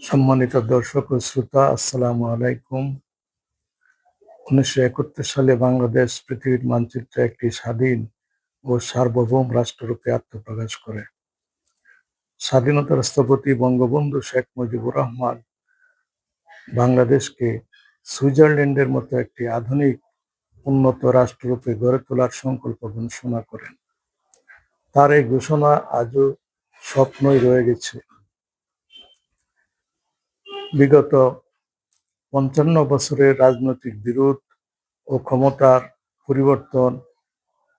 সম্মানিত দর্শক ও শ্রোতা, আসসালামু আলাইকুম। 1971 সালে বাংলাদেশ পৃথিবীর মানচিত্রে একটি স্বাধীন ও সার্বভৌম রাষ্ট্ররূপে আত্মপ্রকাশ করে। স্বাধীনতার স্থপতি বঙ্গবন্ধু শেখ মুজিবুর রহমান বাংলাদেশকে সুইজারল্যান্ডের মতো একটি আধুনিক উন্নত রাষ্ট্ররূপে গড়ে তোলার সংকল্প ঘোষণা করেন। তার এই ঘোষণা আজও স্বপ্নই রয়ে গেছে। বিগত 55 বছরের রাজনৈতিক বিরোধ ও ক্ষমতার পরিবর্তন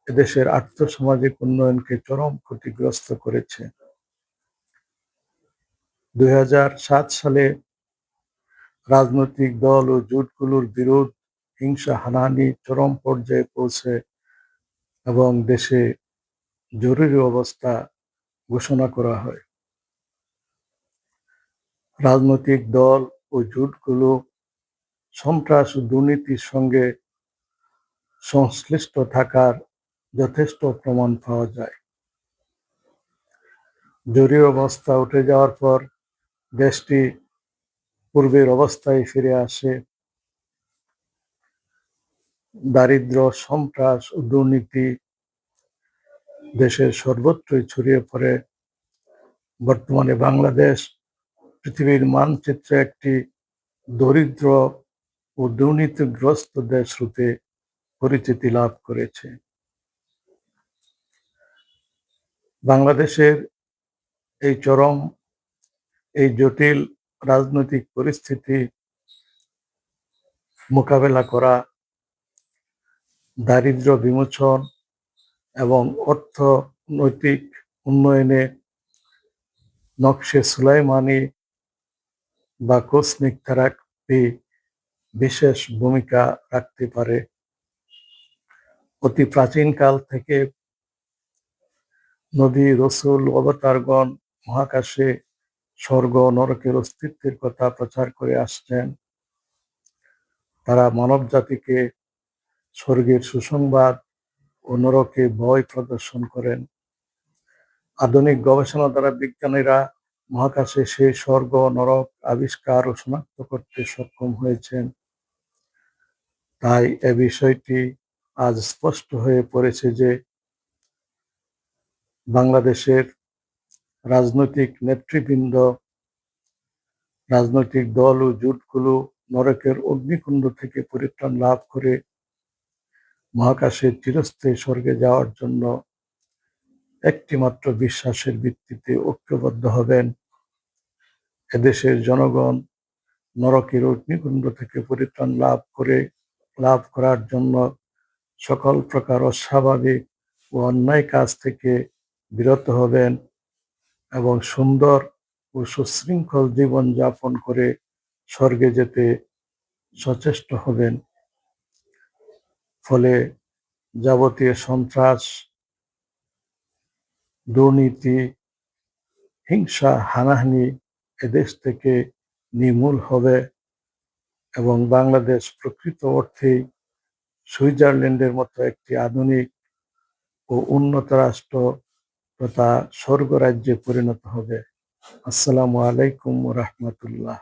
এদেশের আর্থসামাজিক উন্নয়নকে চরম ক্ষতিগ্রস্ত করেছে। 2007 সালে রাজনৈতিক দল ও জোটগুলোর বিরোধ, হিংসা, হানাহানি চরম পর্যায়ে পৌঁছে এবং দেশে জরুরি অবস্থা ঘোষণা করা হয়। রাজনৈতিক দল ও জোটগুলো সন্ত্রাস ও দুর্নীতির সঙ্গে সংশ্লিষ্ট থাকার যথেষ্ট প্রমাণ পাওয়া যায়। জরুরি অবস্থা উঠে যাওয়ার পর দেশটি পূর্বের অবস্থায় ফিরে আসে। দারিদ্র্য, সন্ত্রাস ও দুর্নীতি দেশের সর্বত্রই ছড়িয়ে পড়ে। বর্তমানে বাংলাদেশ পৃথিবীর মানচিত্রে একটি দরিদ্র ও দুর্নীতিগ্রস্ত দেশ রূপে পরিচিতি লাভ করেছে। বাংলাদেশের এই জটিল রাজনৈতিক পরিস্থিতি মোকাবেলা করা, দারিদ্র্য বিমোচন এবং অর্থনৈতিক উন্নয়নে নকশে সুলাইমানি বা কসমিক থেরাপি বিশেষ ভূমিকা রাখতে পারে। অতি প্রাচীনকাল থেকে নবী, রসুল, অবতারগণ মহাকাশে স্বর্গ নরকের অস্তিত্বের কথা প্রচার করে আসছেন। তারা মানব জাতিকে স্বর্গের সুসংবাদ ও নরকে ভয় প্রদর্শন করেন। আধুনিক গবেষণা দ্বারা বিজ্ঞানীরা মহাকাশে সেই স্বর্গ নরক আবিষ্কার ও শনাক্ত করতে সক্ষম হয়েছেন। তাই এ বিষয়টি আজ স্পষ্ট হয়ে পড়েছে যে বাংলাদেশের রাজনৈতিক নেতৃবৃন্দ, রাজনৈতিক দল ও জোটগুলো নরকের অগ্নিকুণ্ড থেকে পরিত্রাণ লাভ করে মহাকাশে চিরস্থায়ী স্বর্গে যাওয়ার জন্য একটিমাত্র বিশ্বাসের ভিত্তিতে ঐক্যবদ্ধ হবেন। এদেশের জনগণ নরকের অগ্নিকুণ্ড থেকে পরিত্রাণ লাভ করার জন্য সকল প্রকার অস্বাভাবিক ও অন্যায় কাজ থেকে বিরত হবেন এবং সুন্দর ও সুশৃঙ্খল জীবন যাপন করে স্বর্গে যেতে সচেষ্ট হবেন। ফলে যাবতীয় সন্ত্রাস, দুর্নীতি, হিংসা, হানাহানি এদেশ থেকে নির্মূল হবে এবং বাংলাদেশ প্রকৃত অর্থেই সুইজারল্যান্ডের মতো একটি আধুনিক ও উন্নত রাষ্ট্র তথা স্বর্গরাজ্যে পরিণত হবে। আসসালামু আলাইকুম ওয়া রাহমাতুল্লাহ।